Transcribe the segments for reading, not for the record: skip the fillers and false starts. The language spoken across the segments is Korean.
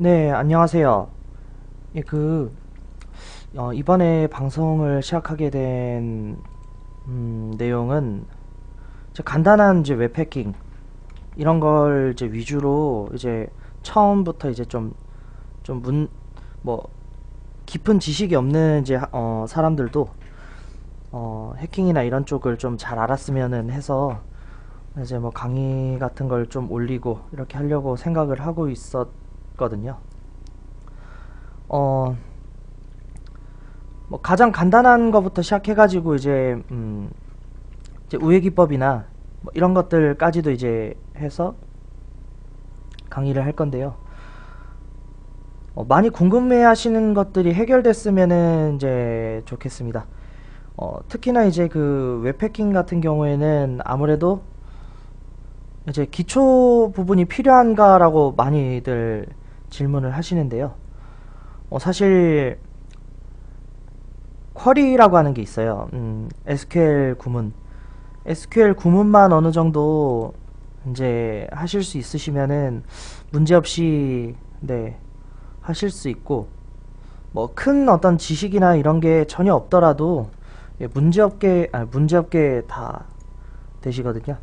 네, 안녕하세요. 예, 이번에 방송을 시작하게 된, 내용은, 이제 간단한 이제 웹 해킹, 이런 걸 이제 위주로, 이제 처음부터 이제 뭐, 깊은 지식이 없는 이제, 사람들도, 해킹이나 이런 쪽을 좀 잘 알았으면은 해서, 이제 뭐 강의 같은 걸 좀 올리고, 이렇게 하려고 생각을 하고 있었거든요. 어, 뭐 가장 간단한 거부터 시작해가지고 이제 우회 기법이나 뭐 이런 것들까지도 이제 해서 강의를 할 건데요. 많이 궁금해하시는 것들이 해결됐으면은 이제 좋겠습니다. 특히나 이제 그 웹해킹 같은 경우에는 아무래도 이제 기초 부분이 필요한가라고 많이들 질문을 하시는데요. 사실 쿼리라고 하는 게 있어요. SQL 구문. SQL 구문만 어느 정도 이제 하실 수 있으시면은 문제없이 네 하실 수 있고 뭐 큰 어떤 지식이나 이런 게 전혀 없더라도 문제없게 다 되시거든요.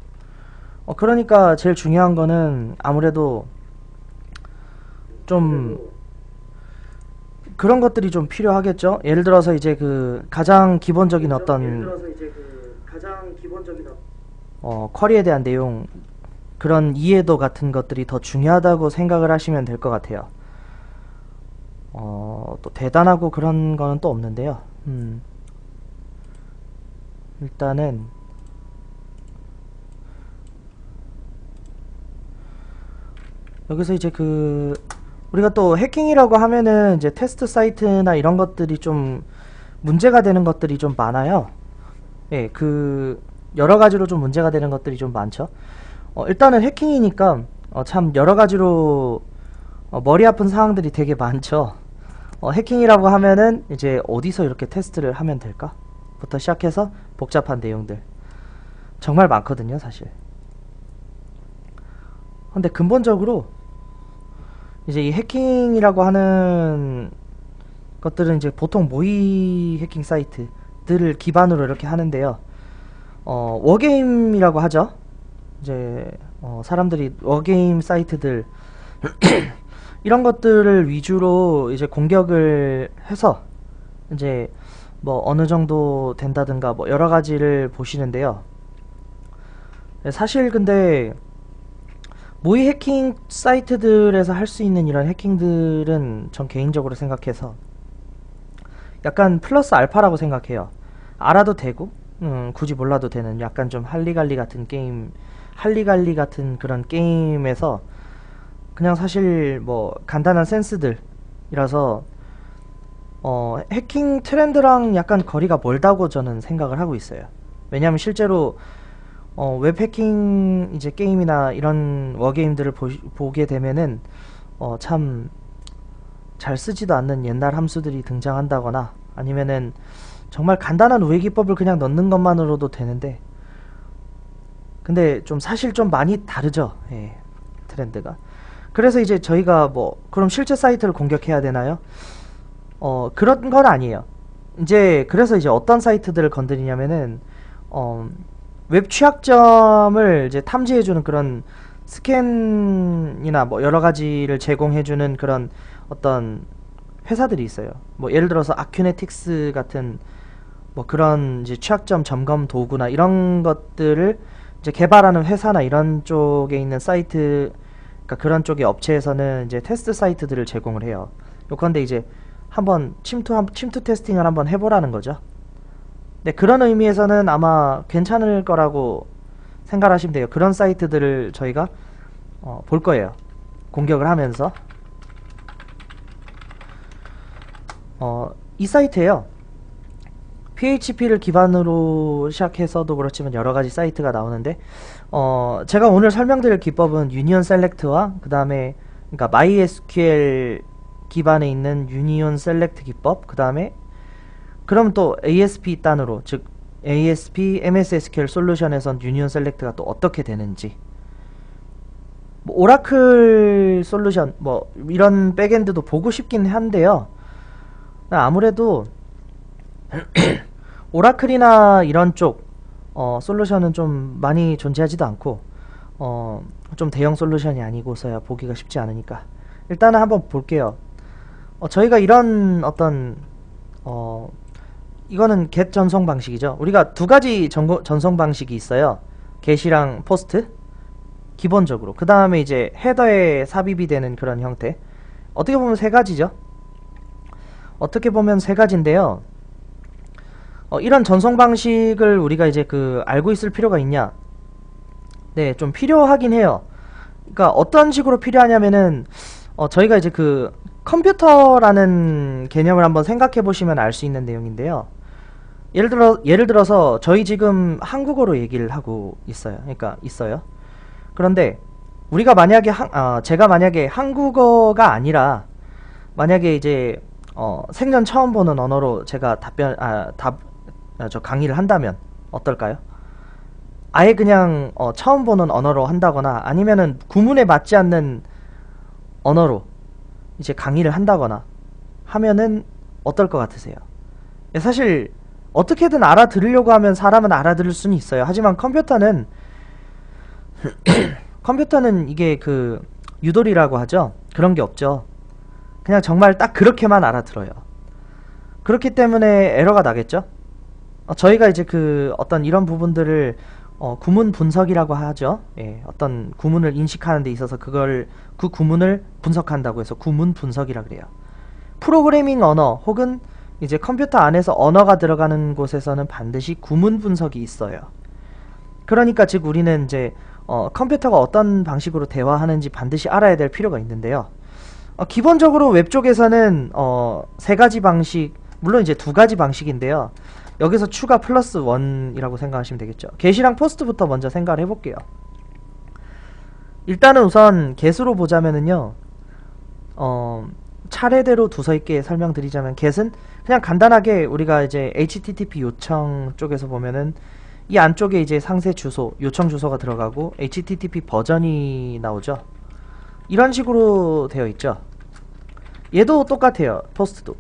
그러니까 제일 중요한 거는 아무래도 좀 그런 것들이 좀 필요하겠죠. 예를 들어서 이제 그 가장 기본적인 어떤 쿼리에 대한 내용 그런 이해도 같은 것들이 더 중요하다고 생각을 하시면 될 것 같아요. 또 대단하고 그런 거는 또 없는데요. 일단은 여기서 이제 우리가 또 해킹이라고 하면은 이제 테스트 사이트나 이런 것들이 좀 문제가 되는 것들이 좀 많아요. 예, 여러 가지로 좀 문제가 되는 것들이 좀 많죠. 일단은 해킹이니까 참 여러 가지로 머리 아픈 상황들이 되게 많죠. 해킹이라고 하면은 이제 어디서 이렇게 테스트를 하면 될까? 부터 시작해서 복잡한 내용들 정말 많거든요, 사실. 근데 근본적으로 이제 이 해킹이라고 하는 것들은 이제 보통 모의 해킹 사이트들을 기반으로 이렇게 하는데요. 워게임이라고 하죠. 이제 사람들이 워게임 사이트들 이런 것들을 위주로 이제 공격을 해서 이제 뭐 어느 정도 된다든가 뭐 여러 가지를 보시는데요. 사실 근데 모의 해킹 사이트들에서 할 수 있는 이런 해킹들은 전 개인적으로 생각해서 약간 플러스 알파라고 생각해요. 알아도 되고 굳이 몰라도 되는 약간 좀 할리갈리 같은 그런 게임에서 그냥 사실 뭐 간단한 센스들이라서 해킹 트렌드랑 약간 거리가 멀다고 저는 생각을 하고 있어요. 왜냐하면 실제로 웹 해킹 이제 게임이나 이런 워게임들을 보게 되면은 참 잘 쓰지도 않는 옛날 함수들이 등장한다거나 아니면은 정말 간단한 우회 기법을 그냥 넣는 것만으로도 되는데 근데 좀 사실 좀 많이 다르죠. 예, 트렌드가. 그래서 이제 저희가 뭐 그럼 실제 사이트를 공격해야 되나요? 그런 건 아니에요. 이제 그래서 이제 어떤 사이트들을 건드리냐면은 어, 웹 취약점을 이제 탐지해주는 그런 스캔이나 뭐 여러 가지를 제공해주는 그런 어떤 회사들이 있어요. 뭐 예를 들어서 아큐네틱스 같은 뭐 그런 이제 취약점 점검 도구나 이런 것들을 이제 개발하는 회사나 이런 쪽에 있는 사이트, 그러니까 그런 쪽의 업체에서는 이제 테스트 사이트들을 제공을 해요. 요컨대 이제 한번 침투 테스팅을 한번 해보라는 거죠. 네, 그런 의미에서는 아마 괜찮을 거라고 생각하시면 돼요. 그런 사이트들을 저희가 볼 거예요. 공격을 하면서 이 사이트에요. PHP를 기반으로 시작해서도 그렇지만 여러 가지 사이트가 나오는데 제가 오늘 설명드릴 기법은 유니온 셀렉트와 그 다음에 그러니까 MySQL 기반에 있는 유니온 셀렉트 기법 그 다음에 그럼 또 ASP 단으로 즉 ASP MS SQL 솔루션에선 유니온 셀렉트가 또 어떻게 되는지 뭐 오라클 솔루션 뭐 이런 백엔드도 보고 싶긴 한데요. 아무래도 오라클이나 이런 쪽 솔루션은 좀 많이 존재하지도 않고 좀 대형 솔루션이 아니고서야 보기가 쉽지 않으니까 일단은 한번 볼게요. 저희가 이런 어떤 이거는 get 전송 방식이죠. 우리가 두 가지 전송 방식이 있어요. get이랑 post 기본적으로. 그 다음에 이제 헤더에 삽입이 되는 그런 형태. 어떻게 보면 세 가지죠. 어떻게 보면 세 가지인데요. 이런 전송 방식을 우리가 이제 알고 있을 필요가 있냐? 네, 좀 필요하긴 해요. 그러니까 어떤 식으로 필요하냐면은 저희가 이제 컴퓨터라는 개념을 한번 생각해 보시면 알 수 있는 내용인데요. 예를 들어서 저희 지금 한국어로 얘기를 하고 있어요. 그러니까 있어요. 그런데 우리가 만약에 제가 만약에 한국어가 아니라 만약에 이제 생전 처음 보는 언어로 제가 강의를 한다면 어떨까요? 아예 그냥 처음 보는 언어로 한다거나 아니면은 구문에 맞지 않는 언어로 이제 강의를 한다거나 하면은 어떨 것 같으세요? 사실 어떻게든 알아들으려고 하면 사람은 알아들을 수는 있어요. 하지만 컴퓨터는 이게 유도리라고 하죠. 그런 게 없죠. 그냥 정말 딱 그렇게만 알아들어요. 그렇기 때문에 에러가 나겠죠. 저희가 이제 어떤 이런 부분들을 구문 분석이라고 하죠. 예, 어떤 구문을 인식하는 데 있어서 그 구문을 분석한다고 해서 구문 분석이라 그래요. 프로그래밍 언어 혹은 이제 컴퓨터 안에서 언어가 들어가는 곳에서는 반드시 구문 분석이 있어요. 그러니까 즉 우리는 이제 컴퓨터가 어떤 방식으로 대화하는지 반드시 알아야 될 필요가 있는데요. 기본적으로 웹 쪽에서는 세 가지 방식, 물론 이제 두 가지 방식인데요. 여기서 추가 플러스 원이라고 생각하시면 되겠죠. get이랑 post부터 먼저 생각을 해볼게요. 일단은 우선 get으로 보자면은요. 차례대로 두서 있게 설명드리자면 get은 그냥 간단하게 우리가 이제 http 요청 쪽에서 보면은 이 안쪽에 이제 상세 주소, 요청 주소가 들어가고 http 버전이 나오죠. 이런 식으로 되어 있죠. 얘도 똑같아요. post도.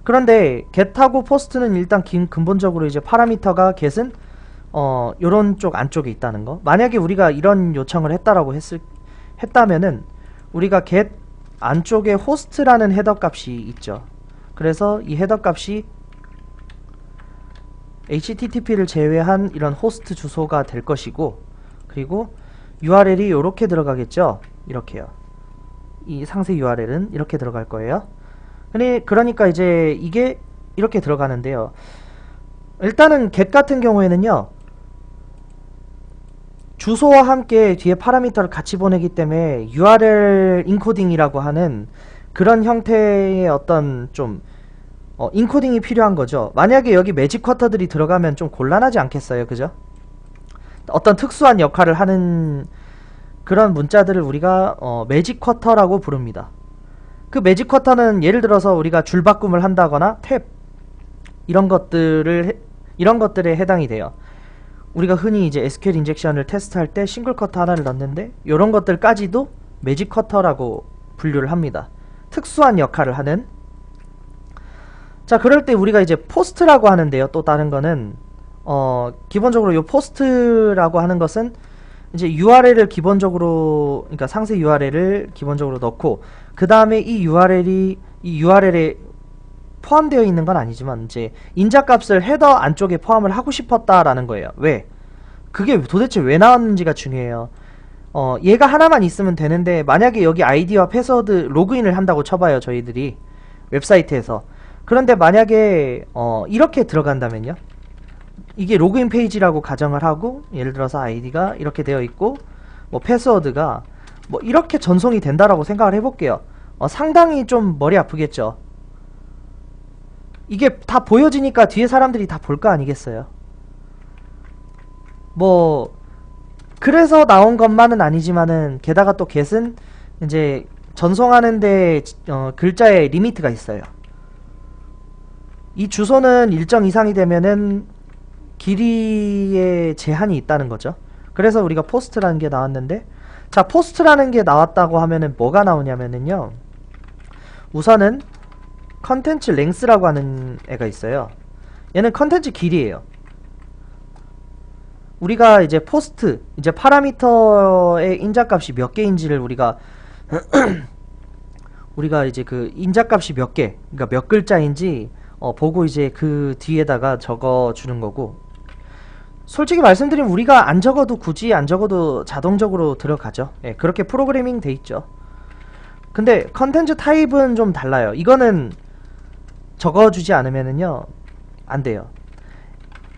그런데 get하고 post는 일단 근본적으로 이제 파라미터가 get은 요런 쪽 안쪽에 있다는 거. 만약에 우리가 이런 요청을 했다면은 우리가 get 안쪽에 host라는 헤더 값이 있죠. 그래서 이 헤더 값이 http를 제외한 이런 호스트 주소가 될 것이고, 그리고 URL이 요렇게 들어가겠죠. 이렇게요. 이 상세 URL은 이렇게 들어갈 거예요. 그러니까 이제 이게 이렇게 들어가는데요. 일단은 get 같은 경우에는요, 주소와 함께 뒤에 파라미터를 같이 보내기 때문에 URL 인코딩이라고 하는 그런 형태의 어떤 좀 인코딩이 필요한 거죠. 만약에 여기 매직 쿼터들이 들어가면 좀 곤란하지 않겠어요? 그죠? 어떤 특수한 역할을 하는 그런 문자들을 우리가 매직 쿼터라고 부릅니다. 그 매직 쿼터는 예를 들어서 우리가 줄바꿈을 한다거나 탭 이런 것들에 해당이 돼요. 우리가 흔히 이제 SQL 인젝션을 테스트할 때 싱글 쿼터 하나를 넣는데 이런 것들까지도 매직 쿼터라고 분류를 합니다. 특수한 역할을 하는. 자, 그럴 때 우리가 이제 포스트라고 하는데요. 또 다른 거는 기본적으로 이 포스트라고 하는 것은 이제 URL을 기본적으로, 그러니까 상세 URL을 기본적으로 넣고 그 다음에 이 URL에 포함되어 있는 건 아니지만 이제 인자값을 헤더 안쪽에 포함을 하고 싶었다라는 거예요. 왜? 그게 도대체 왜 나왔는지가 중요해요. 얘가 하나만 있으면 되는데 만약에 여기 아이디와 패스워드 로그인을 한다고 쳐봐요. 저희들이 웹사이트에서. 그런데 만약에 이렇게 들어간다면요. 이게 로그인 페이지라고 가정을 하고 예를 들어서 아이디가 이렇게 되어 있고 뭐 패스워드가 뭐 이렇게 전송이 된다라고 생각을 해볼게요. 상당히 좀 머리 아프겠죠. 이게 다 보여지니까 뒤에 사람들이 다 볼 거 아니겠어요. 뭐 그래서 나온 것만은 아니지만은 게다가 또 get은 이제 전송하는데 글자의 리미트가 있어요. 이 주소는 일정 이상이 되면은 길이에 제한이 있다는 거죠. 그래서 우리가 포스트라는 게 나왔는데, 자, 포스트라는 게 나왔다고 하면은 뭐가 나오냐면은요, 우선은 컨텐츠 랭스라고 하는 애가 있어요. 얘는 컨텐츠 길이에요. 우리가 이제 포스트, 이제 파라미터의 인자값이 몇 개인지를 우리가 이제 그 인자값이 몇 개, 그러니까 몇 글자인지 보고 이제 그 뒤에다가 적어 주는 거고, 솔직히 말씀드리면 우리가 안 적어도 굳이 안 적어도 자동적으로 들어가죠. 예, 그렇게 프로그래밍 돼 있죠. 근데 컨텐츠 타입은 좀 달라요. 이거는 적어주지 않으면은요 안 돼요.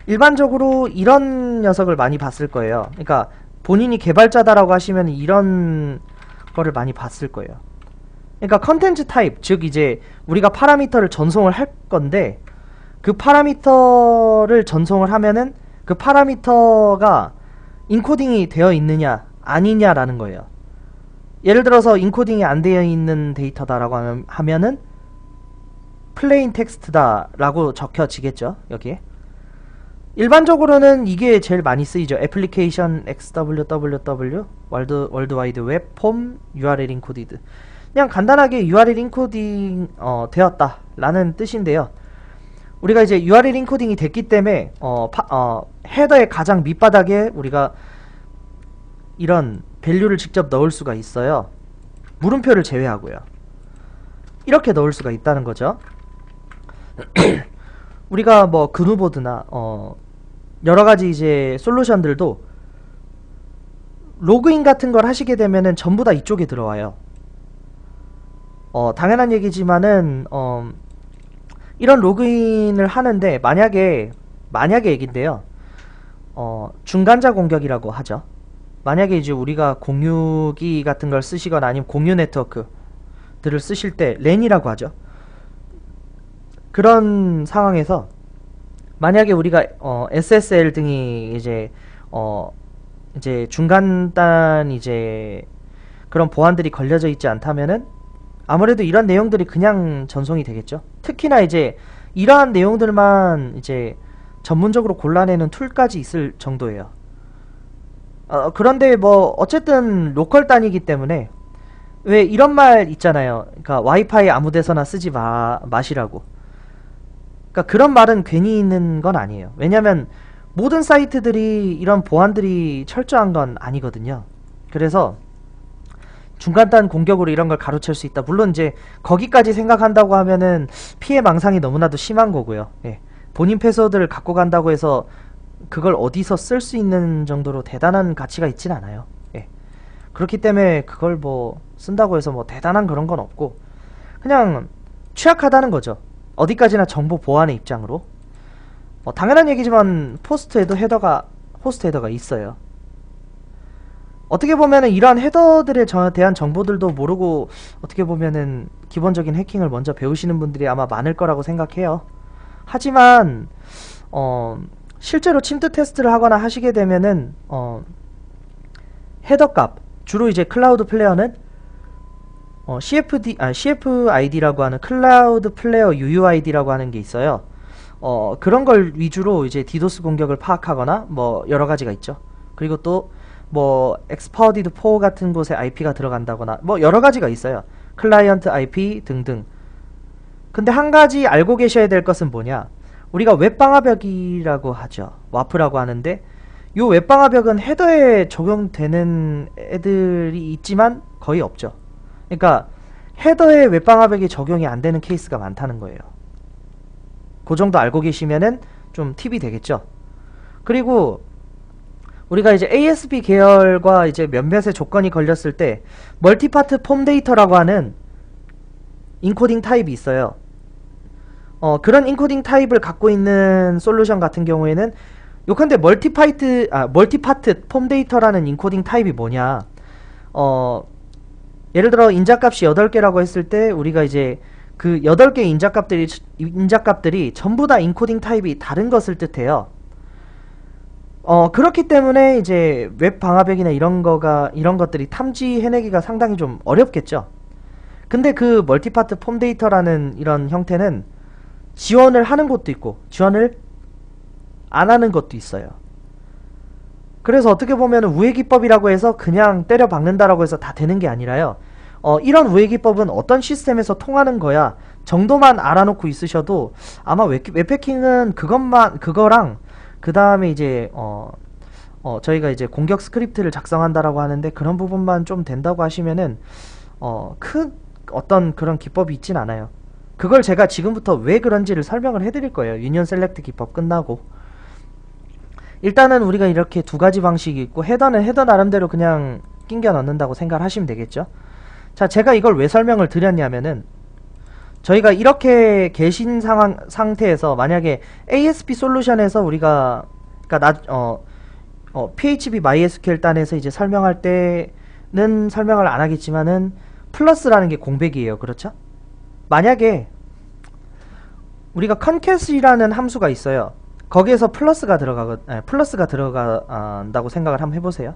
일반적으로 이런 녀석을 많이 봤을 거예요. 그러니까 본인이 개발자다라고 하시면 이런 거를 많이 봤을 거예요. 그러니까 컨텐츠 타입, 즉 이제 우리가 파라미터를 전송을 할 건데, 그 파라미터를 전송을 하면은 그 파라미터가 인코딩이 되어 있느냐 아니냐라는 거예요. 예를 들어서 인코딩이 안 되어 있는 데이터다라고 하면은 플레인 텍스트다 라고 적혀지겠죠, 여기에. 일반적으로는 이게 제일 많이 쓰이죠. 애플리케이션 XWWW 월드와이드 웹 폼 URL 인코디드. 그냥 간단하게 URL 인코딩 되었다 라는 뜻인데요. 우리가 이제 URL 인코딩이 됐기 때문에 헤더의 가장 밑바닥에 우리가 이런 밸류를 직접 넣을 수가 있어요. 물음표를 제외하고요. 이렇게 넣을 수가 있다는 거죠. 우리가 뭐 그누보드나 여러가지 이제 솔루션들도 로그인 같은 걸 하시게 되면은 전부 다 이쪽에 들어와요. 당연한 얘기지만은 이런 로그인을 하는데 만약에 얘긴데요. 중간자 공격이라고 하죠. 만약에 이제 우리가 공유기 같은 걸 쓰시거나 아니면 공유 네트워크들을 쓰실 때 랜이라고 하죠. 그런 상황에서 만약에 우리가 SSL 등이 이제 중간단 이제 그런 보안들이 걸려져 있지 않다면은 아무래도 이런 내용들이 그냥 전송이 되겠죠. 특히나 이제 이러한 내용들만 이제 전문적으로 골라내는 툴까지 있을 정도예요. 그런데 뭐 어쨌든 로컬 단위이기 때문에 왜 이런 말 있잖아요. 그러니까 와이파이 아무데서나 쓰지 마시라고. 그러니까 그런 말은 괜히 있는 건 아니에요. 왜냐면 모든 사이트들이 이런 보안들이 철저한 건 아니거든요. 그래서 중간단 공격으로 이런 걸 가로챌 수 있다. 물론 이제 거기까지 생각한다고 하면은 피해 망상이 너무나도 심한 거고요. 예. 본인 패스워드를 갖고 간다고 해서 그걸 어디서 쓸 수 있는 정도로 대단한 가치가 있진 않아요. 예. 그렇기 때문에 그걸 뭐 쓴다고 해서 뭐 대단한 그런 건 없고 그냥 취약하다는 거죠. 어디까지나 정보 보안의 입장으로. 당연한 얘기지만 포스트에도 호스트 헤더가 있어요. 어떻게 보면은 이러한 헤더들에 대한 정보들도 모르고 어떻게 보면은 기본적인 해킹을 먼저 배우시는 분들이 아마 많을 거라고 생각해요. 하지만 실제로 침투 테스트를 하거나 하시게 되면은 헤더 값, 주로 이제 클라우드 플레이어는 CFID라고 하는 클라우드 플레이어 UUID라고 하는 게 있어요. 그런 걸 위주로 이제 디도스 공격을 파악하거나 뭐 여러 가지가 있죠. 그리고 또 뭐 엑스퍼디드 4 같은 곳에 IP가 들어간다거나 뭐 여러 가지가 있어요. 클라이언트 IP 등등. 근데 한 가지 알고 계셔야 될 것은 뭐냐? 우리가 웹방화벽이라고 하죠. 와프라고 하는데 이 웹방화벽은 헤더에 적용되는 애들이 있지만 거의 없죠. 그러니까 헤더에 웹방화벽이 적용이 안 되는 케이스가 많다는 거예요. 그 정도 알고 계시면은 좀 팁이 되겠죠. 그리고 우리가 이제 ASP 계열과 이제 몇몇의 조건이 걸렸을 때 멀티파트 폼 데이터라고 하는 인코딩 타입이 있어요. 그런 인코딩 타입을 갖고 있는 솔루션 같은 경우에는 요컨대 멀티파트 폼 데이터라는 인코딩 타입이 뭐냐? 예를 들어 인자값이 8개라고 했을 때 우리가 이제 그 8개의 인자값들이 전부 다 인코딩 타입이 다른 것을 뜻해요. 그렇기 때문에 이제 웹 방화벽이나 이런 것들이 탐지해내기가 상당히 좀 어렵겠죠. 근데 그 멀티파트 폼 데이터라는 이런 형태는 지원을 하는 것도 있고 지원을 안 하는 것도 있어요. 그래서 어떻게 보면 우회 기법이라고 해서 그냥 때려 박는다라고 해서 다 되는 게 아니라요. 이런 우회 기법은 어떤 시스템에서 통하는 거야 정도만 알아놓고 있으셔도 아마 웹해킹은 그거랑 그 다음에 이제 저희가 이제 공격 스크립트를 작성한다라고 하는데 그런 부분만 좀 된다고 하시면은 큰 어떤 그런 기법이 있진 않아요. 그걸 제가 지금부터 왜 그런지를 설명을 해드릴 거예요. 유니온 셀렉트 기법 끝나고. 일단은 우리가 이렇게 두 가지 방식이 있고 헤더는 헤더 나름대로 그냥 낑겨 넣는다고 생각을 하시면 되겠죠. 자, 제가 이걸 왜 설명을 드렸냐면은 저희가 이렇게 계신 상태에서 만약에 ASP 솔루션에서 우리가 그러니까 PHP MySQL 단에서 이제 설명할 때는 설명을 안 하겠지만은 플러스라는 게 공백이에요. 그렇죠? 만약에 우리가 concate이라는 함수가 있어요. 거기에서 플러스가 들어간다고 생각을 한번 해보세요.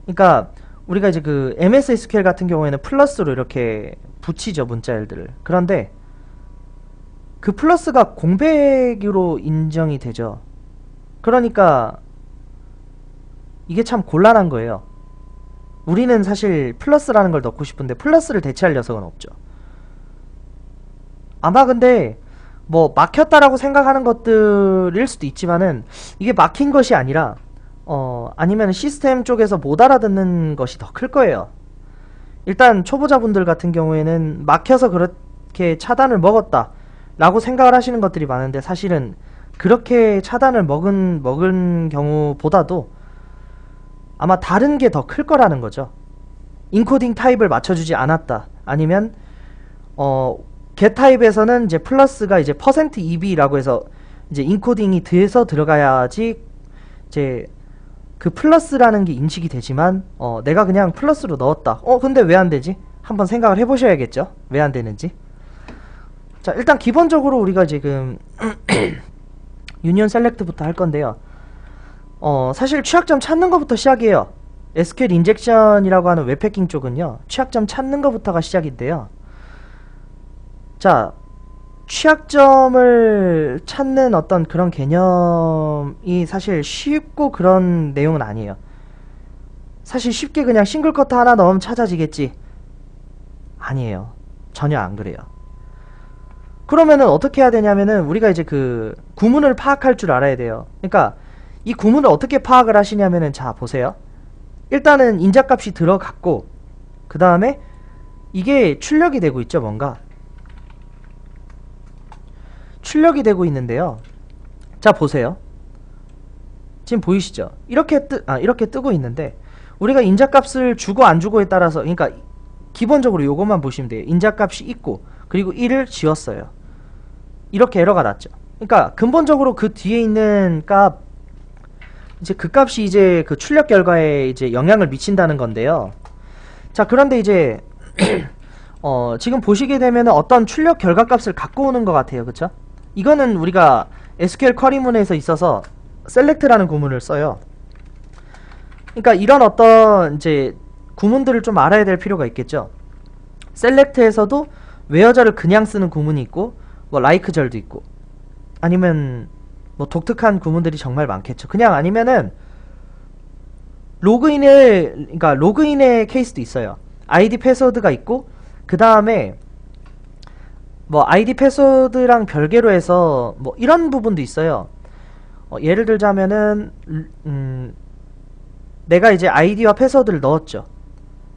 그러니까 우리가 이제 그 MS SQL 같은 경우에는 플러스로 이렇게 붙이죠, 문자열들을. 그런데 그 플러스가 공백으로 인정이 되죠. 그러니까 이게 참 곤란한 거예요. 우리는 사실 플러스라는 걸 넣고 싶은데 플러스를 대체할 녀석은 없죠. 아마 근데 뭐 막혔다라고 생각하는 것들일 수도 있지만은 이게 막힌 것이 아니라 아니면 시스템 쪽에서 못 알아듣는 것이 더 클 거예요. 일단 초보자분들 같은 경우에는 막혀서 그렇게 차단을 먹었다 라고 생각을 하시는 것들이 많은데 사실은 그렇게 차단을 먹은 경우보다도 아마 다른 게 더 클 거라는 거죠. 인코딩 타입을 맞춰주지 않았다. 아니면 get 타입에서는 이제 플러스가 이제 %eb라고 해서 이제 인코딩이 돼서 들어가야지 이제 그 플러스라는 게 인식이 되지만 내가 그냥 플러스로 넣었다. 근데 왜 안 되지? 한번 생각을 해보셔야겠죠. 왜 안 되는지. 자, 일단 기본적으로 우리가 지금 유니온 셀렉트부터 할 건데요. 사실 취약점 찾는 것부터 시작이에요. SQL 인젝션이라고 하는 웹해킹 쪽은요, 취약점 찾는 것부터가 시작인데요. 자, 취약점을 찾는 어떤 그런 개념이 사실 쉽고 그런 내용은 아니에요. 사실 쉽게 그냥 싱글 커트 하나 넣으면 찾아지겠지. 아니에요. 전혀 안 그래요. 그러면은 어떻게 해야 되냐면은 우리가 이제 그 구문을 파악할 줄 알아야 돼요. 그러니까 이 구문을 어떻게 파악을 하시냐면은 자, 보세요. 일단은 인자값이 들어갔고 그 다음에 이게 출력이 되고 있죠. 뭔가 출력이 되고 있는데요. 자, 보세요. 지금 보이시죠? 이렇게 뜨고 있는데 우리가 인자값을 주고 안 주고에 따라서, 그러니까 기본적으로 요것만 보시면 돼요. 인자값이 있고 그리고 1을 지웠어요. 이렇게 에러가 났죠. 그러니까 근본적으로 그 뒤에 있는 값, 이제 그 값이 이제 그 출력 결과에 이제 영향을 미친다는 건데요. 자, 그런데 이제 지금 보시게 되면 어떤 출력 결과 값을 갖고 오는 것 같아요. 그쵸? 이거는 우리가 SQL 쿼리문에서 있어서 select라는 구문을 써요. 그러니까 이런 어떤 이제 구문들을 좀 알아야 될 필요가 있겠죠. select에서도 where절을 그냥 쓰는 구문이 있고 뭐 like절도 있고 아니면 뭐 독특한 구문들이 정말 많겠죠. 그냥 아니면은 그러니까 로그인의 케이스도 있어요. ID 패스워드가 있고 그 다음에 뭐 ID 패스워드랑 별개로 해서 뭐 이런 부분도 있어요. 예를 들자면은 내가 이제 아이디와 패스워드를 넣었죠.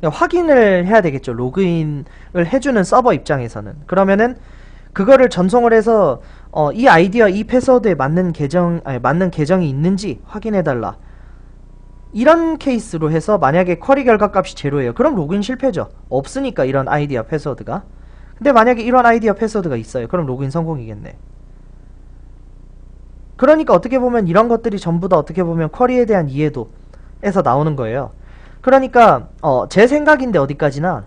확인을 해야 되겠죠. 로그인을 해주는 서버 입장에서는. 그러면은 그거를 전송을 해서 이 아이디와 이 패스워드에 맞는 계정이 있는지 확인해달라. 이런 케이스로 해서 만약에 쿼리 결과값이 제로예요. 그럼 로그인 실패죠. 없으니까 이런 아이디와 패스워드가. 근데 만약에 이런 아이디와 패스워드가 있어요. 그럼 로그인 성공이겠네. 그러니까 어떻게 보면 이런 것들이 전부 다 어떻게 보면 쿼리에 대한 이해도에서 나오는 거예요. 그러니까 제 생각인데 어디까지나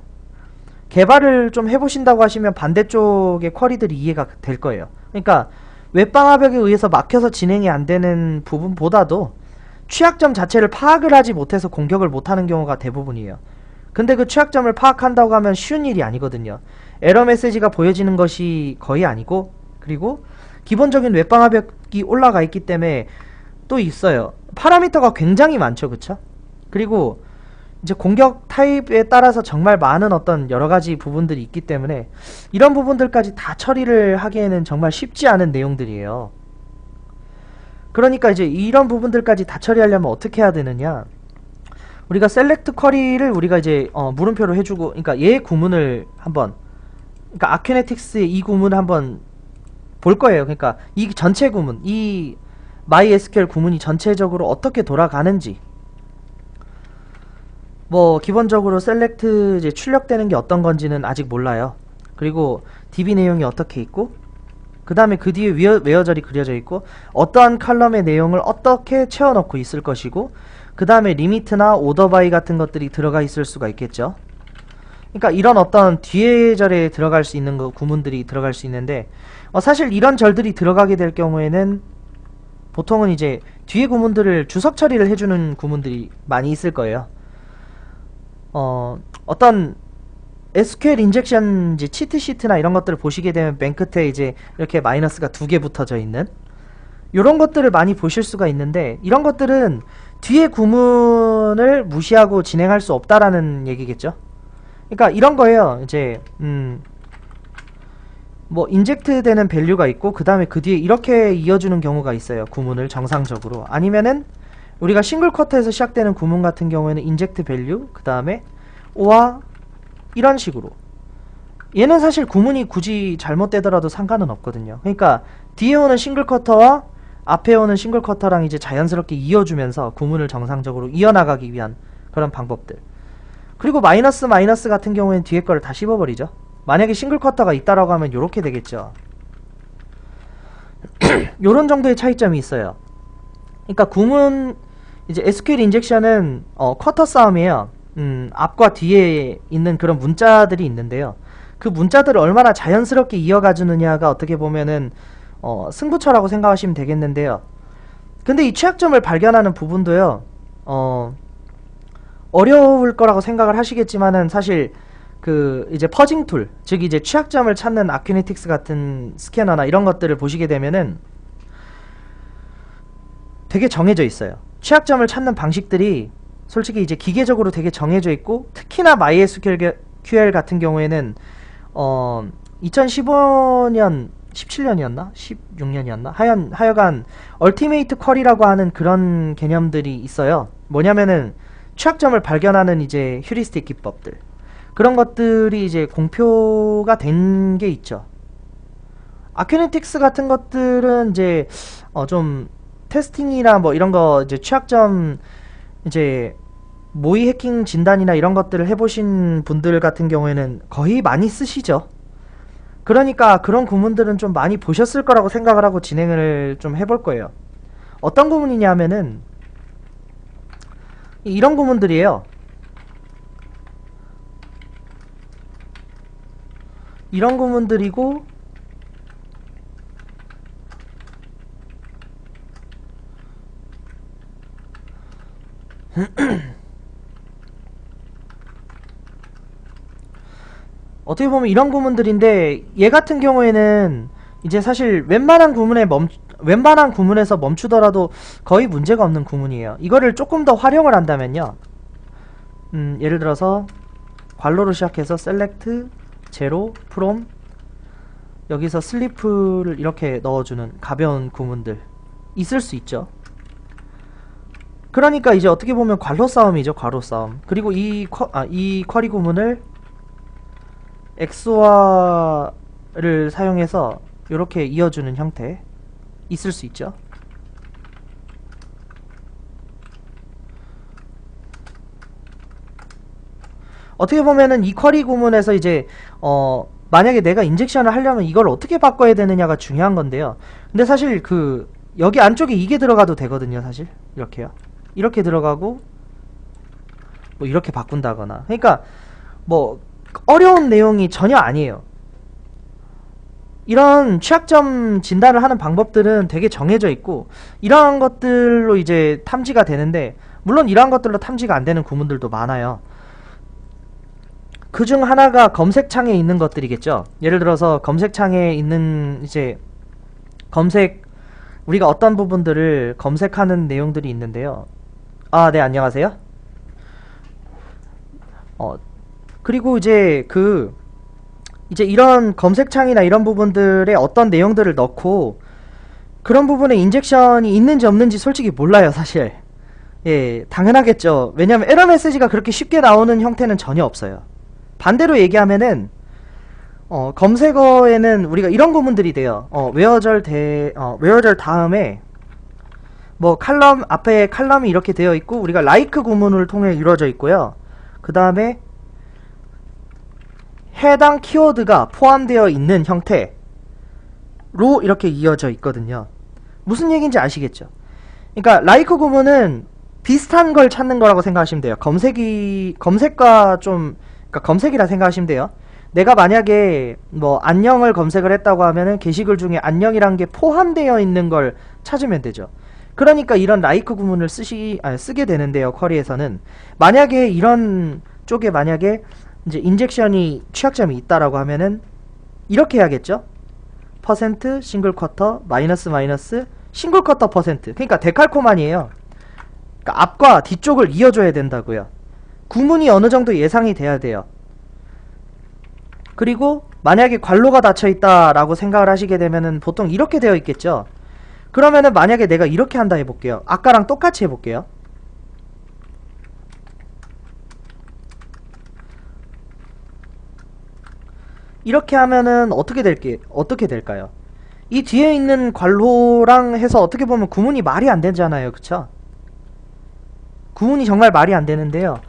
개발을 좀 해보신다고 하시면 반대쪽의 쿼리들이 이해가 될 거예요. 그러니까 웹방화벽에 의해서 막혀서 진행이 안 되는 부분보다도 취약점 자체를 파악을 하지 못해서 공격을 못하는 경우가 대부분이에요. 근데 그 취약점을 파악한다고 하면 쉬운 일이 아니거든요. 에러 메시지가 보여지는 것이 거의 아니고, 그리고 기본적인 웹방화벽이 올라가 있기 때문에 또 있어요. 파라미터가 굉장히 많죠, 그쵸? 그리고 이제 공격 타입에 따라서 정말 많은 어떤 여러가지 부분들이 있기 때문에 이런 부분들까지 다 처리를 하기에는 정말 쉽지 않은 내용들이에요. 그러니까 이제 이런 부분들까지 다 처리하려면 어떻게 해야 되느냐, 우리가 셀렉트 쿼리를 우리가 이제 물음표로 해주고, 그러니까 얘 구문을 한번, 그러니까 아큐네틱스의 이 구문을 한번 볼 거예요. 그러니까 이 전체 구문, 이 MySQL 구문이 전체적으로 어떻게 돌아가는지, 뭐 기본적으로 셀렉트 이제 출력되는 게 어떤 건지는 아직 몰라요. 그리고 DB 내용이 어떻게 있고, 그 다음에 그 뒤에 웨어절이 그려져 있고, 어떠한 컬럼의 내용을 어떻게 채워넣고 있을 것이고, 그 다음에 리미트나 오더바이 같은 것들이 들어가 있을 수가 있겠죠. 그러니까 이런 어떤 뒤에 절에 들어갈 수 있는 구문들이 들어갈 수 있는데, 사실 이런 절들이 들어가게 될 경우에는 보통은 이제 뒤에 구문들을 주석 처리를 해주는 구문들이 많이 있을 거예요. 어떤 SQL 인젝션 이제 치트시트나 이런 것들을 보시게 되면 맨 끝에 이제 이렇게 마이너스가 2개 붙어져 있는 요런 것들을 많이 보실 수가 있는데, 이런 것들은 뒤에 구문을 무시하고 진행할 수 없다라는 얘기겠죠. 그러니까 이런 거예요. 이제 뭐 인젝트 되는 밸류가 있고, 그 다음에 그 뒤에 이렇게 이어주는 경우가 있어요, 구문을 정상적으로. 아니면은 우리가 싱글 쿼터에서 시작되는 구문 같은 경우에는 인젝트 밸류, 그 다음에 오와 이런 식으로. 얘는 사실 구문이 굳이 잘못되더라도 상관은 없거든요. 그러니까 뒤에 오는 싱글 쿼터와 앞에 오는 싱글 쿼터랑 이제 자연스럽게 이어주면서 구문을 정상적으로 이어나가기 위한 그런 방법들. 그리고 마이너스 같은 경우에는 뒤에 거를 다 씹어버리죠. 만약에 싱글 쿼터가 있다라고 하면 요렇게 되겠죠. 요런 정도의 차이점이 있어요. 그러니까 구문, 이제 SQL 인젝션은 쿼터 싸움이에요. 앞과 뒤에 있는 그런 문자들이 있는데요. 그 문자들을 얼마나 자연스럽게 이어가 주느냐가 어떻게 보면은 승부처라고 생각하시면 되겠는데요. 근데 이 취약점을 발견하는 부분도요, 어려울 거라고 생각을 하시겠지만은 사실 그 이제 퍼징 툴, 즉 이제 취약점을 찾는 아큐네틱스 같은 스캐너나 이런 것들을 보시게 되면은 되게 정해져 있어요. 취약점을 찾는 방식들이 솔직히 이제 기계적으로 되게 정해져 있고, 특히나 MySQL 같은 경우에는 2015년 17년이었나? 16년이었나? 하여간 얼티메이트 쿼리라고 하는 그런 개념들이 있어요. 뭐냐면은 취약점을 발견하는 이제 휴리스틱 기법들, 그런 것들이 이제 공표가 된 게 있죠. 아큐네틱스 같은 것들은 이제 좀 테스팅이나 뭐 이런 거 이제 취약점 이제 모의 해킹 진단이나 이런 것들을 해보신 분들 같은 경우에는 거의 많이 쓰시죠. 그러니까 그런 구문들은 좀 많이 보셨을 거라고 생각을 하고 진행을 좀 해볼 거예요. 어떤 구문이냐 하면은 이런 구문들이에요. 이런 구문들이고, 어떻게 보면 이런 구문들인데, 얘 같은 경우에는 이제 사실 웬만한 구문에서 멈추더라도 거의 문제가 없는 구문이에요. 이거를 조금 더 활용을 한다면요, 예를 들어서 괄호로 시작해서 select, 제로, from, 여기서 슬리프를 이렇게 넣어주는 가벼운 구문들 있을 수 있죠. 그러니까 이제 어떻게 보면 괄호 싸움이죠, 괄호 싸움. 그리고 이 쿼리 구문을 XOR를 사용해서 이렇게 이어주는 형태 있을 수 있죠. 어떻게 보면은 이 쿼리 구문에서 이제 만약에 내가 인젝션을 하려면 이걸 어떻게 바꿔야 되느냐가 중요한 건데요. 근데 사실 그 여기 안쪽에 이게 들어가도 되거든요, 사실. 이렇게요. 이렇게 들어가고 뭐 이렇게 바꾼다거나. 그러니까 뭐 어려운 내용이 전혀 아니에요. 이런 취약점 진단을 하는 방법들은 되게 정해져 있고, 이러한 것들로 이제 탐지가 되는데, 물론 이러한 것들로 탐지가 안 되는 구문들도 많아요. 그 중 하나가 검색창에 있는 것들이겠죠. 예를 들어서 검색창에 있는 이제 검색 우리가 어떤 부분들을 검색하는 내용들이 있는데요. 네, 안녕하세요. 그리고 이제 이런 검색창이나 이런 부분들에 어떤 내용들을 넣고 그런 부분에 인젝션이 있는지 없는지 솔직히 몰라요, 사실. 예, 당연하겠죠. 왜냐면 에러 메시지가 그렇게 쉽게 나오는 형태는 전혀 없어요. 반대로 얘기하면은 검색어에는 우리가 이런 구문들이 돼요. where절 다음에 뭐 칼럼 앞에 칼럼이 이렇게 되어 있고 우리가 like 구문을 통해 이루어져 있고요. 그 다음에 해당 키워드가 포함되어 있는 형태로 이렇게 이어져 있거든요. 무슨 얘기인지 아시겠죠? 그러니까 like 구문은 비슷한 걸 찾는 거라고 생각하시면 돼요. 검색과 좀, 그러니까 검색이라 생각하시면 돼요. 내가 만약에 뭐 안녕을 검색을 했다고 하면은 게시글 중에 안녕이란 게 포함되어 있는 걸 찾으면 되죠. 그러니까 이런 like 구문을 쓰게 되는데요. 쿼리에서는 만약에 이런 쪽에 만약에 이제 인젝션이 취약점이 있다라고 하면은 이렇게 해야겠죠. 퍼센트 싱글 쿼터 마이너스 싱글 쿼터 퍼센트. 그러니까 데칼코만이에요. 그러니까 앞과 뒤쪽을 이어줘야 된다고요. 구문이 어느 정도 예상이 돼야 돼요. 그리고 만약에 괄호가 닫혀있다 라고 생각을 하시게 되면은 보통 이렇게 되어 있겠죠. 그러면은 만약에 내가 이렇게 한다 해볼게요. 아까랑 똑같이 해볼게요. 이렇게 하면은 어떻게 될까요? 이 뒤에 있는 괄호랑 해서 어떻게 보면 구문이 말이 안 되잖아요. 그쵸? 구문이 정말 말이 안 되는데요.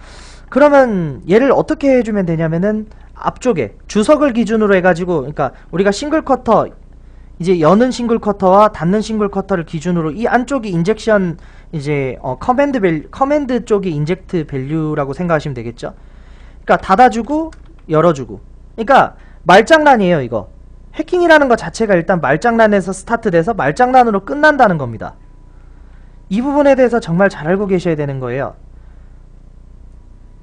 그러면 얘를 어떻게 해주면 되냐면은 앞쪽에 주석을 기준으로 해가지고, 그러니까 우리가 싱글 쿼터, 이제 여는 싱글 쿼터와 닫는 싱글 쿼터를 기준으로 이 안쪽이 인젝션, 이제 커맨드 쪽이 인젝트 밸류라고 생각하시면 되겠죠. 그러니까 닫아주고 열어주고. 그러니까 말장난이에요, 이거. 해킹이라는 것 자체가 일단 말장난에서 스타트돼서 말장난으로 끝난다는 겁니다. 이 부분에 대해서 정말 잘 알고 계셔야 되는 거예요.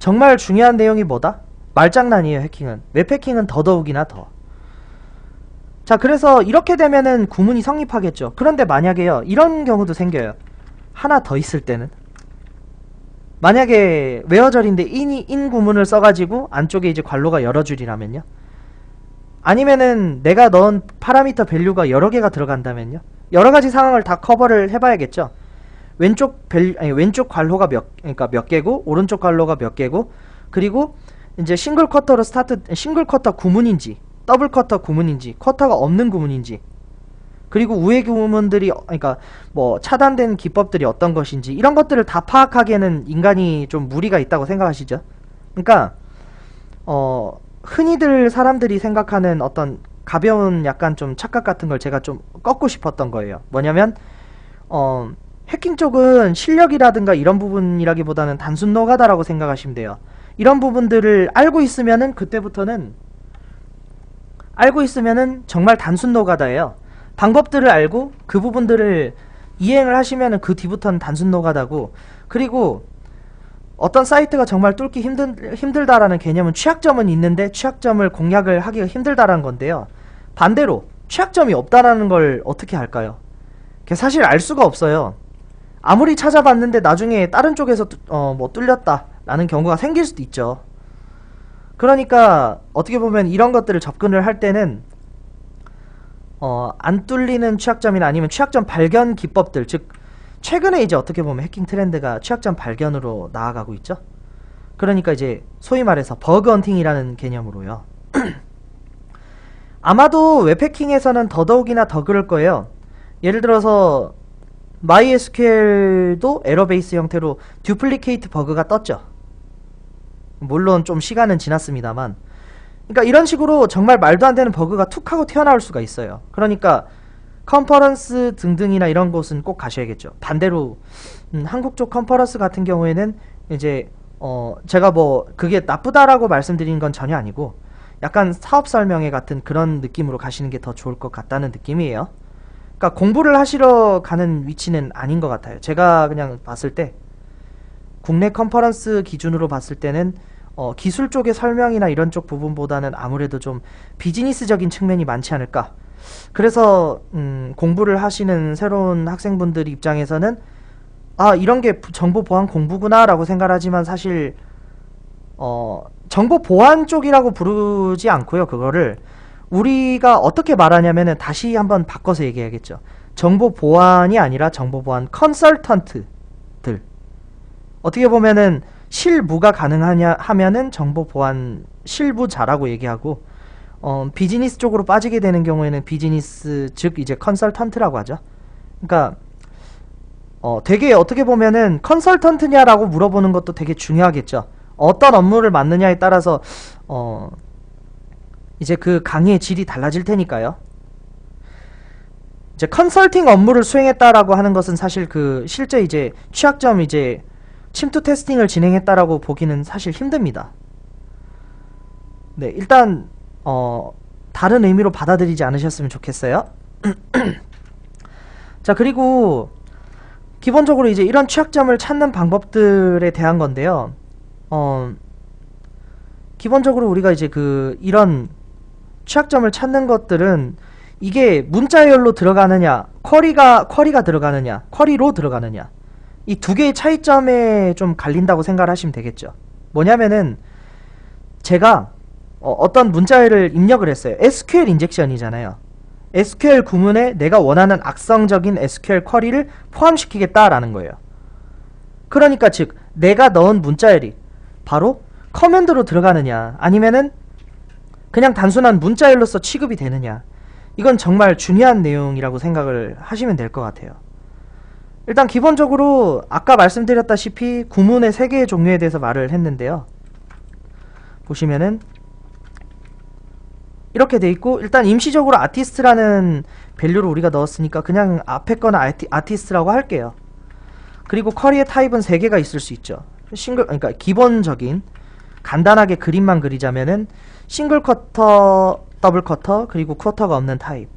정말 중요한 내용이 뭐다? 말장난이에요, 해킹은. 웹해킹은 더더욱이나 더. 자, 그래서 이렇게 되면은 구문이 성립하겠죠. 그런데 만약에요, 이런 경우도 생겨요. 하나 더 있을 때는. 만약에 웨어절인데 인 구문을 써가지고 안쪽에 이제 괄호가 여러 줄이라면요. 아니면은 내가 넣은 파라미터 밸류가 여러 개가 들어간다면요. 여러 가지 상황을 다 커버를 해봐야겠죠. 왼쪽 괄호가 그러니까 몇 개고, 오른쪽 괄호가 몇 개고, 그리고 이제 싱글 쿼터 구문인지, 더블 쿼터 구문인지, 쿼터가 없는 구문인지, 그리고 우회 구문들이, 그러니까 뭐 차단된 기법들이 어떤 것인지, 이런 것들을 다 파악하기에는 인간이 좀 무리가 있다고 생각하시죠? 그러니까 흔히들 사람들이 생각하는 어떤 가벼운 약간 좀 착각 같은 걸 제가 좀 꺾고 싶었던 거예요. 뭐냐면 해킹 쪽은 실력이라든가 이런 부분이라기보다는 단순 노가다라고 생각하시면 돼요. 이런 부분들을 알고 있으면은 그때부터는 정말 단순 노가다예요. 방법들을 알고 그 부분들을 이행을 하시면은 그 뒤부터는 단순 노가다고. 그리고 어떤 사이트가 정말 뚫기 힘들다라는 개념은 취약점은 있는데 취약점을 공략을 하기가 힘들다라는 건데요. 반대로 취약점이 없다라는 걸 어떻게 할까요? 사실 알 수가 없어요. 아무리 찾아봤는데 나중에 다른 쪽에서 뭐 뚫렸다라는 경우가 생길 수도 있죠. 그러니까 어떻게 보면 이런 것들을 접근을 할 때는 안 뚫리는 취약점이나 아니면 취약점 발견 기법들, 즉 최근에 이제 어떻게 보면 해킹 트렌드가 취약점 발견으로 나아가고 있죠. 그러니까 이제 소위 말해서 버그 헌팅이라는 개념으로요. 아마도 웹해킹에서는 더더욱이나 더 그럴 거예요. 예를 들어서 MySQL도 에러베이스 형태로 듀플리케이트 버그가 떴죠. 물론 좀 시간은 지났습니다만. 그러니까 이런 식으로 정말 말도 안 되는 버그가 툭 하고 튀어나올 수가 있어요. 그러니까 컨퍼런스 등등이나 이런 곳은 꼭 가셔야겠죠. 반대로 한국 쪽 컨퍼런스 같은 경우에는 이제 제가 뭐 그게 나쁘다라고 말씀드리는 건 전혀 아니고 약간 사업 설명회 같은 그런 느낌으로 가시는 게 더 좋을 것 같다는 느낌이에요. 그러니까 공부를 하시러 가는 위치는 아닌 것 같아요. 제가 그냥 봤을 때 국내 컨퍼런스 기준으로 봤을 때는 기술 쪽의 설명이나 이런 쪽 부분보다는 아무래도 좀 비즈니스적인 측면이 많지 않을까. 그래서 공부를 하시는 새로운 학생분들 입장에서는 아, 이런 게 정보 보안 공부구나 라고 생각하지만 사실 정보 보안 쪽이라고 부르지 않고요. 그거를 우리가 어떻게 말하냐면은 다시 한번 바꿔서 얘기해야겠죠. 정보 보안이 아니라 정보 보안 컨설턴트들. 어떻게 보면은 실무가 가능하냐 하면은 정보 보안 실무자라고 얘기하고 비즈니스 쪽으로 빠지게 되는 경우에는 비즈니스 즉 이제 컨설턴트라고 하죠. 그러니까 되게 어떻게 보면은 컨설턴트냐라고 물어보는 것도 되게 중요하겠죠. 어떤 업무를 맡느냐에 따라서 이제 그 강의의 질이 달라질 테니까요. 이제 컨설팅 업무를 수행했다라고 하는 것은 사실 그 실제 이제 취약점 이제 침투 테스팅을 진행했다라고 보기는 사실 힘듭니다. 네, 일단 다른 의미로 받아들이지 않으셨으면 좋겠어요. 자, 그리고 기본적으로 이제 이런 취약점을 찾는 방법들에 대한 건데요. 기본적으로 우리가 이제 이런 취약점을 찾는 것들은 이게 문자열로 들어가느냐, 쿼리가 들어가느냐, 쿼리로 들어가느냐, 이 두 개의 차이점에 좀 갈린다고 생각을 하시면 되겠죠. 뭐냐면은 제가 어떤 문자열을 입력을 했어요. SQL 인젝션이잖아요. SQL 구문에 내가 원하는 악성적인 SQL 쿼리를 포함시키겠다라는 거예요. 그러니까 즉 내가 넣은 문자열이 바로 커맨드로 들어가느냐 아니면은 그냥 단순한 문자열로서 취급이 되느냐, 이건 정말 중요한 내용이라고 생각을 하시면 될 것 같아요. 일단 기본적으로 아까 말씀드렸다시피 구문의 3개의 종류에 대해서 말을 했는데요. 보시면은 이렇게 돼 있고, 일단 임시적으로 아티스트라는 밸류를 우리가 넣었으니까 그냥 앞에 거는 아티스트라고 할게요. 그리고 쿼리의 타입은 3개가 있을 수 있죠. 그러니까 기본적인 간단하게 그림만 그리자면은 싱글 커터, 더블 커터, 그리고 쿼터가 없는 타입,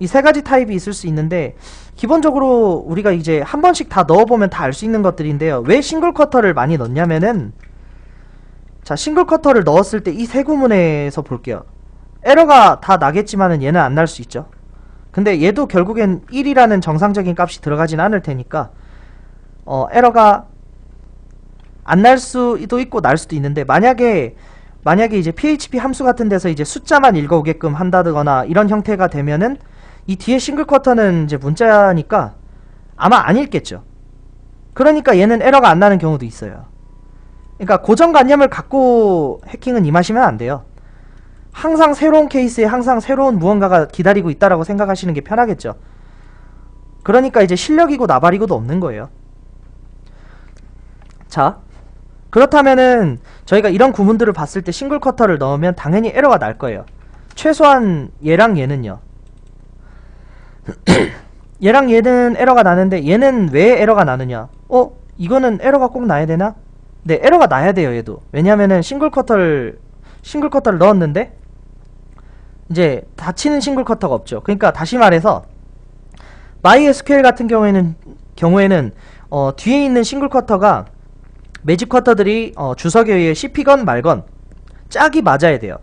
이 3가지 타입이 있을 수 있는데 기본적으로 우리가 이제 한 번씩 다 넣어보면 다 알 수 있는 것들인데요. 왜 싱글 커터를 많이 넣냐면은, 자, 싱글 커터를 넣었을 때 이 세 구문에서 볼게요. 에러가 다 나겠지만은 얘는 안 날 수 있죠. 근데 얘도 결국엔 1이라는 정상적인 값이 들어가진 않을 테니까 에러가 안 날 수도 있고 날 수도 있는데, 만약에 이제 PHP 함수 같은 데서 이제 숫자만 읽어오게끔 한다거나 이런 형태가 되면은 이 뒤에 싱글 쿼터는 이제 문자니까 아마 안 읽겠죠. 그러니까 얘는 에러가 안 나는 경우도 있어요. 그러니까 고정관념을 갖고 해킹은 임하시면 안 돼요. 항상 새로운 케이스에 항상 새로운 무언가가 기다리고 있다라고 생각하시는 게 편하겠죠. 그러니까 이제 실력이고 나발이고도 없는 거예요. 자, 그렇다면은 저희가 이런 구문들을 봤을 때 싱글 쿼터를 넣으면 당연히 에러가 날 거예요. 최소한 얘랑 얘는요. 얘랑 얘는 에러가 나는데 얘는 왜 에러가 나느냐? 이거는 에러가 꼭 나야 되나? 네, 에러가 나야 돼요, 얘도. 왜냐면은 싱글 쿼터를 넣었는데 이제 닫히는 싱글 쿼터가 없죠. 그러니까 다시 말해서 MySQL 같은 경우에는 뒤에 있는 싱글 쿼터가 매직 쿼터들이 주석에 의해 씹히건 말건 짝이 맞아야 돼요.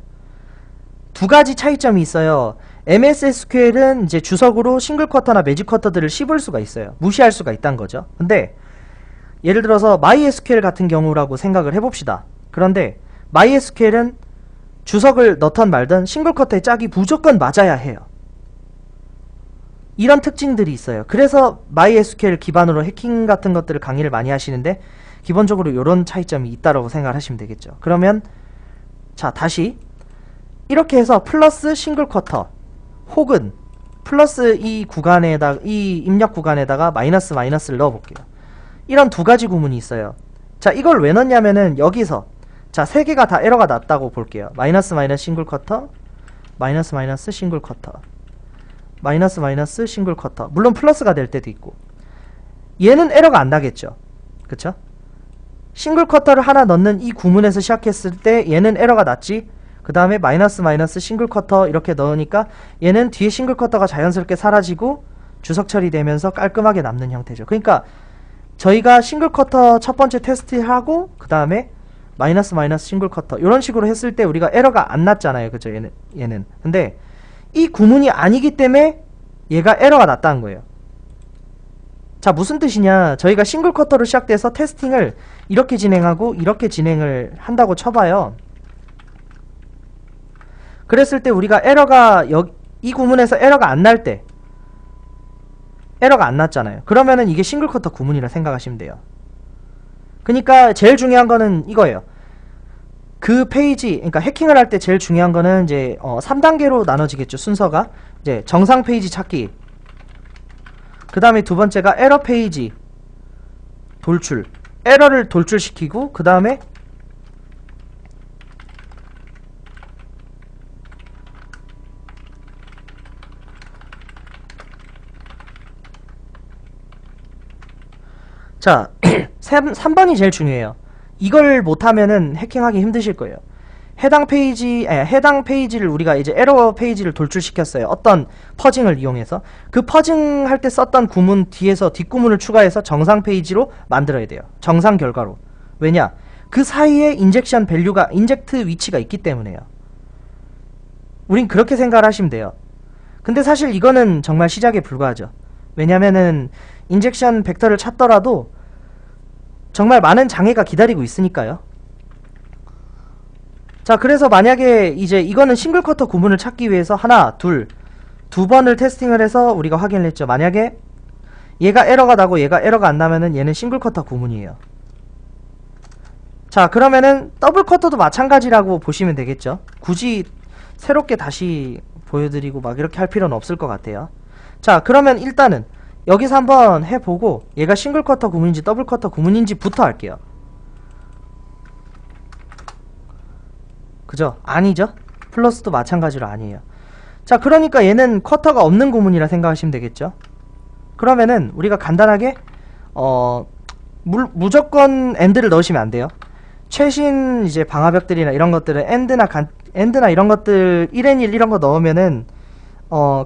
2가지 차이점이 있어요. MS SQL은 이제 주석으로 싱글 쿼터나 매직 쿼터들을 씹을 수가 있어요. 무시할 수가 있다는 거죠. 근데 예를 들어서 MySQL 같은 경우라고 생각을 해봅시다. 그런데 MySQL은 주석을 넣던 말든 싱글 쿼터의 짝이 무조건 맞아야 해요. 이런 특징들이 있어요. 그래서 MySQL 기반으로 해킹 같은 것들을 강의를 많이 하시는데 기본적으로 이런 차이점이 있다라고 생각을 하시면 되겠죠. 그러면 자, 다시 이렇게 해서 플러스 싱글 쿼터 혹은 플러스 이 입력 구간에다가 마이너스를 넣어볼게요. 이런 2가지 구문이 있어요. 자, 이걸 왜 넣냐면은 여기서 자, 3개가 다 에러가 났다고 볼게요. 마이너스 싱글 쿼터, 마이너스 싱글 쿼터, 마이너스 싱글 쿼터. 물론 플러스가 될 때도 있고. 얘는 에러가 안 나겠죠. 그쵸? 싱글 쿼터를 하나 넣는 이 구문에서 시작했을 때 얘는 에러가 났지. 그 다음에 마이너스 싱글 쿼터 이렇게 넣으니까 얘는 뒤에 싱글 쿼터가 자연스럽게 사라지고 주석 처리되면서 깔끔하게 남는 형태죠. 그러니까 저희가 싱글 쿼터 첫 번째 테스트하고 그 다음에 마이너스 싱글 쿼터 이런 식으로 했을 때 우리가 에러가 안 났잖아요. 그죠? 얘는. 근데 이 구문이 아니기 때문에 얘가 에러가 났다는 거예요. 자, 무슨 뜻이냐, 저희가 싱글 쿼터로 시작돼서 테스팅을 이렇게 진행하고 이렇게 진행을 한다고 쳐봐요. 그랬을 때 우리가 에러가 이 구문에서 에러가 안 날 때, 에러가 안 났잖아요. 그러면은 이게 싱글 쿼터 구문이라 생각하시면 돼요. 그러니까 제일 중요한 거는 이거예요. 그 페이지, 그러니까 해킹을 할 때 제일 중요한 거는 이제 3단계로 나눠지겠죠, 순서가. 이제 정상 페이지 찾기, 그 다음에 두 번째가 에러 페이지 돌출, 에러를 돌출시키고, 그 다음에 자 3번이 제일 중요해요. 이걸 못하면은 해킹하기 힘드실 거예요. 해당 페이지를 우리가 이제 에러 페이지를 돌출시켰어요. 어떤 퍼징을 이용해서. 그 퍼징 할 때 썼던 구문 뒤에서 뒷구문을 추가해서 정상 페이지로 만들어야 돼요. 정상 결과로. 왜냐? 그 사이에 인젝션 밸류가, 인젝트 위치가 있기 때문에요. 우린 그렇게 생각을 하시면 돼요. 근데 사실 이거는 정말 시작에 불과하죠. 왜냐면은 인젝션 벡터를 찾더라도 정말 많은 장애가 기다리고 있으니까요. 자, 그래서 만약에 이제 이거는 싱글 쿼터 구문을 찾기 위해서 하나, 두 번을 테스팅을 해서 우리가 확인을 했죠. 만약에 얘가 에러가 나고 얘가 에러가 안 나면은 얘는 싱글 쿼터 구문이에요. 자, 그러면은 더블 쿼터도 마찬가지라고 보시면 되겠죠. 굳이 새롭게 다시 보여드리고 막 이렇게 할 필요는 없을 것 같아요. 자, 그러면 일단은 여기서 한번 해보고 얘가 싱글 쿼터 구문인지 더블 쿼터 구문인지부터 할게요. 그죠? 아니죠? 플러스도 마찬가지로 아니에요. 자, 그러니까 얘는 쿼터가 없는 구문이라 생각하시면 되겠죠? 그러면은 우리가 간단하게 무조건 AND를 넣으시면 안 돼요. 최신 이제 방화벽들이나 이런 것들은 AND나 이런 것들 1N1 이런 거 넣으면은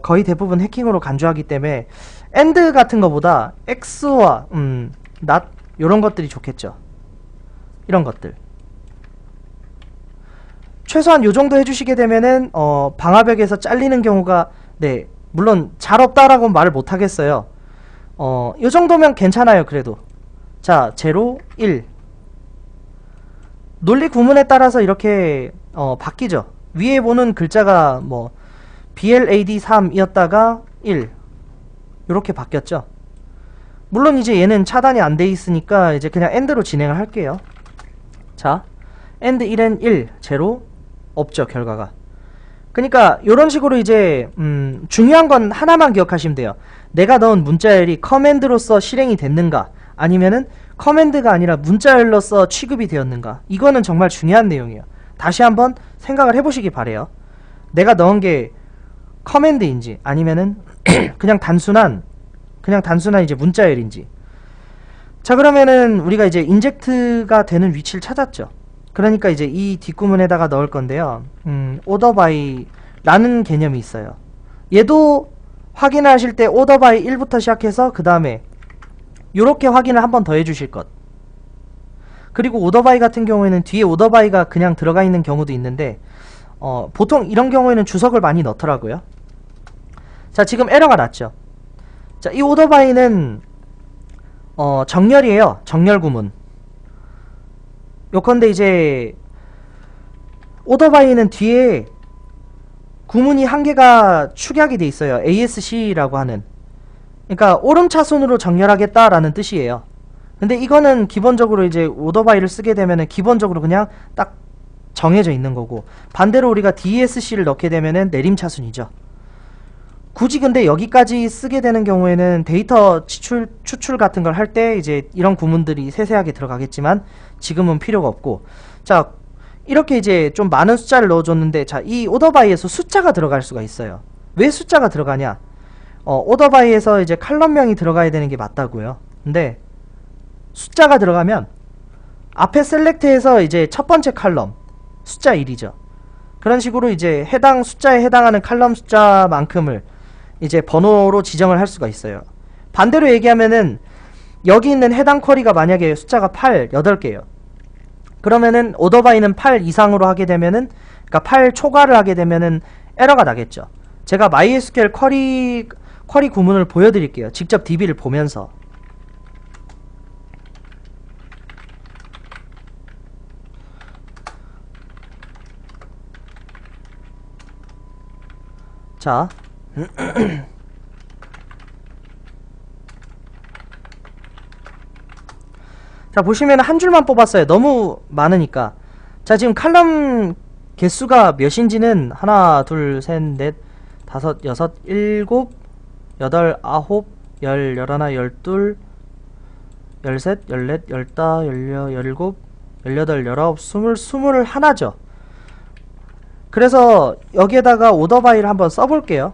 거의 대부분 해킹으로 간주하기 때문에 AND 같은 거보다 XOR, NOT 요런 것들이 좋겠죠. 이런 것들. 최소한 요 정도 해주시게 되면은 방화벽에서 잘리는 경우가, 네, 물론 잘 없다라고 말을 못 하겠어요. 요 정도면 괜찮아요. 그래도. 자, 0, 1 논리 구문에 따라서 이렇게 바뀌죠. 위에 보는 글자가 뭐 BLAD3 이었다가 1 요렇게 바뀌었죠. 물론 이제 얘는 차단이 안 돼 있으니까 이제 그냥 AND로 진행을 할게요. 자, AND 1N 1 0 없죠, 결과가. 그러니까 요런 식으로 이제 중요한 건 하나만 기억하시면 돼요. 내가 넣은 문자열이 커맨드로서 실행이 됐는가, 아니면은 커맨드가 아니라 문자열로서 취급이 되었는가. 이거는 정말 중요한 내용이에요. 다시 한번 생각을 해보시기 바래요. 내가 넣은 게 커맨드인지 아니면은 그냥 단순한 이제 문자열인지. 자, 그러면은 우리가 이제 인젝트가 되는 위치를 찾았죠. 그러니까 이제 이 뒷구문에다가 넣을 건데요. order by라는 개념이 있어요. 얘도 확인하실 때 order by 1부터 시작해서 그 다음에 요렇게 확인을 한 번 더 해주실 것. 그리고 order by 같은 경우에는 뒤에 order by가 그냥 들어가 있는 경우도 있는데 보통 이런 경우에는 주석을 많이 넣더라고요. 자, 지금 에러가 났죠. 자, 이 order by는 정렬이에요. 정렬 구문. 요컨대 이제 order by는 뒤에 구문이 한 개가 축약이 돼 있어요. ASC라고 하는. 그러니까 오름차순으로 정렬하겠다라는 뜻이에요. 근데 이거는 기본적으로 이제 order by를 쓰게 되면은 기본적으로 그냥 딱 정해져 있는 거고, 반대로 우리가 DSC를 넣게 되면은 내림차순이죠. 굳이 근데 여기까지 쓰게 되는 경우에는 데이터 추출 같은 걸 할 때 이제 이런 구문들이 세세하게 들어가겠지만 지금은 필요가 없고. 자, 이렇게 이제 좀 많은 숫자를 넣어줬는데, 자, 이 order by에서 숫자가 들어갈 수가 있어요. 왜 숫자가 들어가냐? order by에서 이제 칼럼명이 들어가야 되는 게 맞다고요. 근데 숫자가 들어가면 앞에 셀렉트에서 이제 첫 번째 칼럼 숫자 1이죠. 그런 식으로 이제 해당 숫자에 해당하는 칼럼 숫자만큼을 이제 번호로 지정을 할 수가 있어요. 반대로 얘기하면은 여기 있는 해당 쿼리가 만약에 숫자가 8개예요. 그러면은 order by는 8 이상으로 하게 되면은, 그러니까 8 초과를 하게 되면은 에러가 나겠죠. 제가 MySQL 쿼리 구문을 보여드릴게요. 직접 DB를 보면서. 자 자, 보시면 한 줄만 뽑았어요. 너무 많으니까. 자, 지금 칼럼 개수가 몇인지는 하나, 둘, 셋, 넷, 다섯, 여섯, 일곱, 여덟, 아홉, 열, 열하나, 열둘, 열셋, 열넷, 열다, 열여, 열일곱, 열여덟, 열아홉, 스물, 스물 하나죠. 그래서 여기에다가 오더바이를 한번 써볼게요.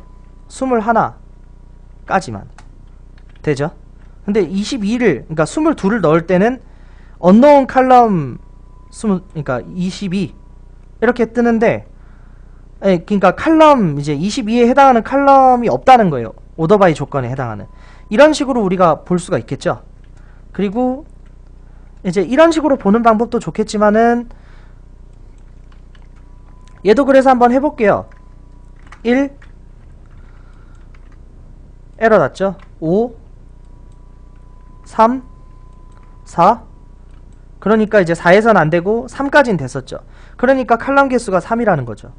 21까지만 되죠. 근데 22를, 그러니까 22를 넣을 때는 unknown 칼럼 20, 그러니까 22 이렇게 뜨는데, 그러니까 칼럼 이제 22에 해당하는 칼럼이 없다는 거예요. 오더바이 조건에 해당하는. 이런 식으로 우리가 볼 수가 있겠죠. 그리고 이제 이런 식으로 보는 방법도 좋겠지만은, 얘도 그래서 한번 해볼게요. 1 에러 났죠. 5 3 4 그러니까 이제 4에서는 안되고 3까지는 됐었죠. 그러니까 칼럼 개수가 3이라는 거죠.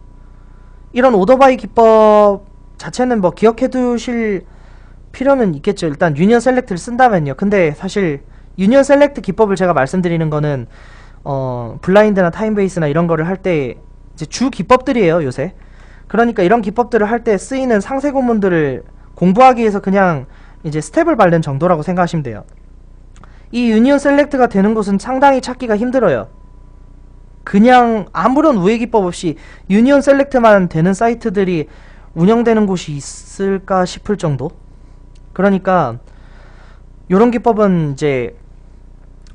이런 오더바이 기법 자체는 뭐 기억해 두실 필요는 있겠죠. 일단 유니언 셀렉트를 쓴다면요. 근데 사실 유니언 셀렉트 기법을 제가 말씀드리는 거는 블라인드나 타임베이스나 이런 거를 할 때 이제 주 기법들이에요, 요새. 그러니까 이런 기법들을 할 때 쓰이는 상세 구문들을 공부하기 위해서 그냥 이제 스텝을 밟는 정도라고 생각하시면 돼요. 이 유니언 셀렉트가 되는 곳은 상당히 찾기가 힘들어요. 그냥 아무런 우회 기법 없이 유니언 셀렉트만 되는 사이트들이 운영되는 곳이 있을까 싶을 정도? 그러니까 요런 기법은 이제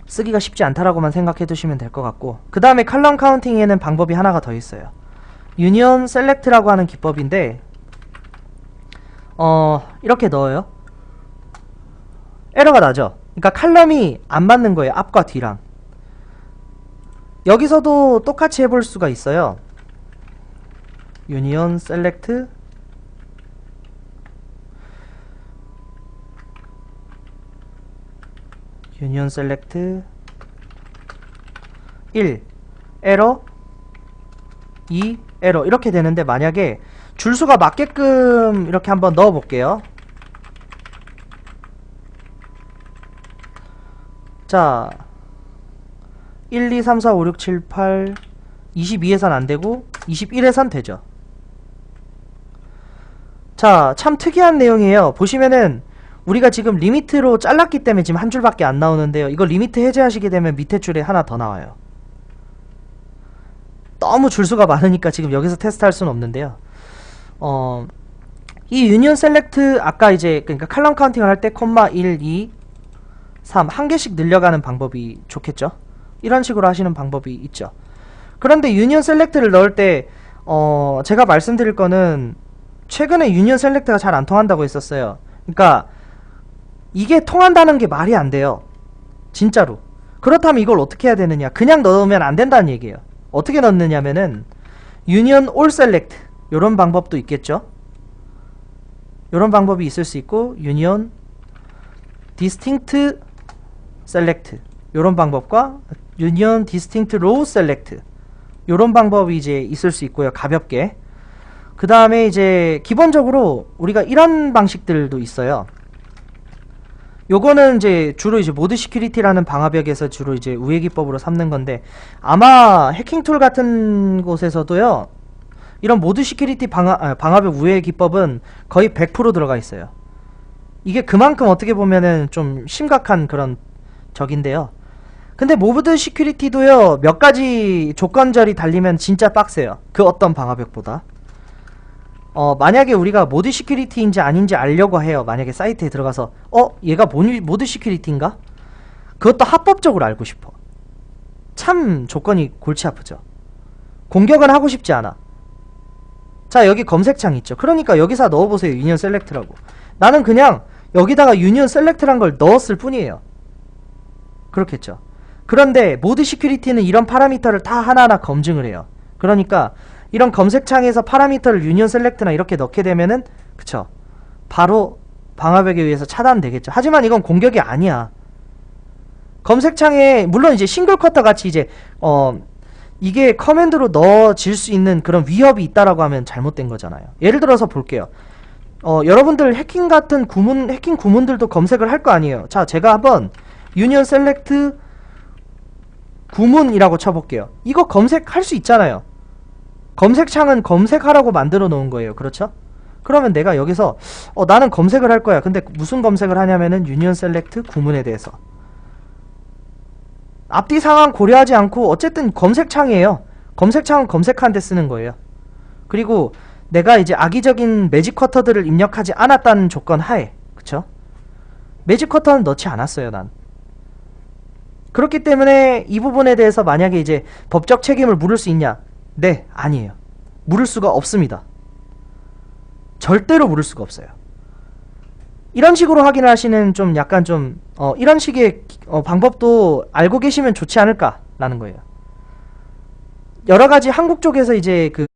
쓰기가 쉽지 않다라고만 생각해 두시면 될 것 같고, 그 다음에 칼럼 카운팅에는 방법이 하나가 더 있어요. 유니언 셀렉트라고 하는 기법인데, 이렇게 넣어요. 에러가 나죠. 그러니까 칼럼이 안 맞는 거예요, 앞과 뒤랑. 여기서도 똑같이 해볼 수가 있어요. 유니언 셀렉트 유니언 셀렉트 1 에러 2 에러 이렇게 되는데, 만약에 줄수가 맞게끔 이렇게 한번 넣어 볼게요. 자 1, 2, 3, 4, 5, 6, 7, 8 22에선 안되고 21에선 되죠. 자, 참 특이한 내용이에요. 보시면은 우리가 지금 리미트로 잘랐기 때문에 지금 한 줄밖에 안 나오는데요. 이거 리미트 해제하시게 되면 밑에 줄에 하나 더 나와요. 너무 줄수가 많으니까 지금 여기서 테스트할 수는 없는데요. 이 유니언 셀렉트 아까 이제 그러니까 칼럼 카운팅을 할 때 콤마 1, 2, 3 한 개씩 늘려가는 방법이 좋겠죠. 이런 식으로 하시는 방법이 있죠. 그런데 유니언 셀렉트를 넣을 때 제가 말씀드릴 거는, 최근에 유니언 셀렉트가 잘 안 통한다고 했었어요. 그러니까 이게 통한다는 게 말이 안 돼요, 진짜로. 그렇다면 이걸 어떻게 해야 되느냐, 그냥 넣으면 안 된다는 얘기예요. 어떻게 넣느냐면은 유니언 올 셀렉트 요런 방법도 있겠죠. 요런 방법이 있을 수 있고, 유니언 디스팅트 셀렉트 요런 방법과 유니언 디스팅트 로우 셀렉트 요런 방법이 이제 있을 수 있고요, 가볍게. 그 다음에 이제 기본적으로 우리가 이런 방식들도 있어요. 요거는 이제 주로 이제 모드 시큐리티라는 방화벽에서 주로 이제 우회 기법으로 삼는 건데, 아마 해킹 툴 같은 곳에서도요, 이런 모드 시큐리티 방화벽 우회 기법은 거의 100% 들어가 있어요. 이게 그만큼 어떻게 보면은 좀 심각한 그런 적인데요. 근데 모드 시큐리티도요, 몇 가지 조건절이 달리면 진짜 빡세요, 그 어떤 방화벽보다. 만약에 우리가 모드 시큐리티인지 아닌지 알려고 해요. 만약에 사이트에 들어가서 얘가 모드 시큐리티인가? 그것도 합법적으로 알고 싶어. 참 조건이 골치 아프죠. 공격은 하고 싶지 않아. 자, 여기 검색창 있죠. 그러니까 여기서 넣어보세요, 유니언 셀렉트라고. 나는 그냥 여기다가 유니언 셀렉트란 걸 넣었을 뿐이에요. 그렇겠죠. 그런데 모드 시큐리티는 이런 파라미터를 다 하나하나 검증을 해요. 그러니까 이런 검색창에서 파라미터를 유니온 셀렉트나 이렇게 넣게 되면은 그쵸, 바로 방화벽에 의해서 차단되겠죠. 하지만 이건 공격이 아니야. 검색창에 물론 이제 싱글 커터 같이 이제 이게 커맨드로 넣어질 수 있는 그런 위협이 있다라고 하면 잘못된 거잖아요. 예를 들어서 볼게요. 여러분들 해킹 같은 구문, 해킹 구문들도 검색을 할 거 아니에요. 자, 제가 한번 유니온 셀렉트 구문이라고 쳐볼게요. 이거 검색할 수 있잖아요. 검색창은 검색하라고 만들어 놓은 거예요. 그렇죠? 그러면 내가 여기서 나는 검색을 할 거야. 근데 무슨 검색을 하냐면은 유니온 셀렉트 구문에 대해서. 앞뒤 상황 고려하지 않고 어쨌든 검색창이에요. 검색창은 검색하는 데 쓰는 거예요. 그리고 내가 이제 악의적인 매직 커터들을 입력하지 않았다는 조건 하에, 그쵸? 매직 커터는 넣지 않았어요, 난. 그렇기 때문에 이 부분에 대해서 만약에 이제 법적 책임을 물을 수 있냐? 네, 아니에요. 물을 수가 없습니다. 절대로 물을 수가 없어요. 이런 식으로 확인을 하시는 좀 약간 좀 이런 식의 방법도 알고 계시면 좋지 않을까라는 거예요. 여러가지 한국 쪽에서 이제 그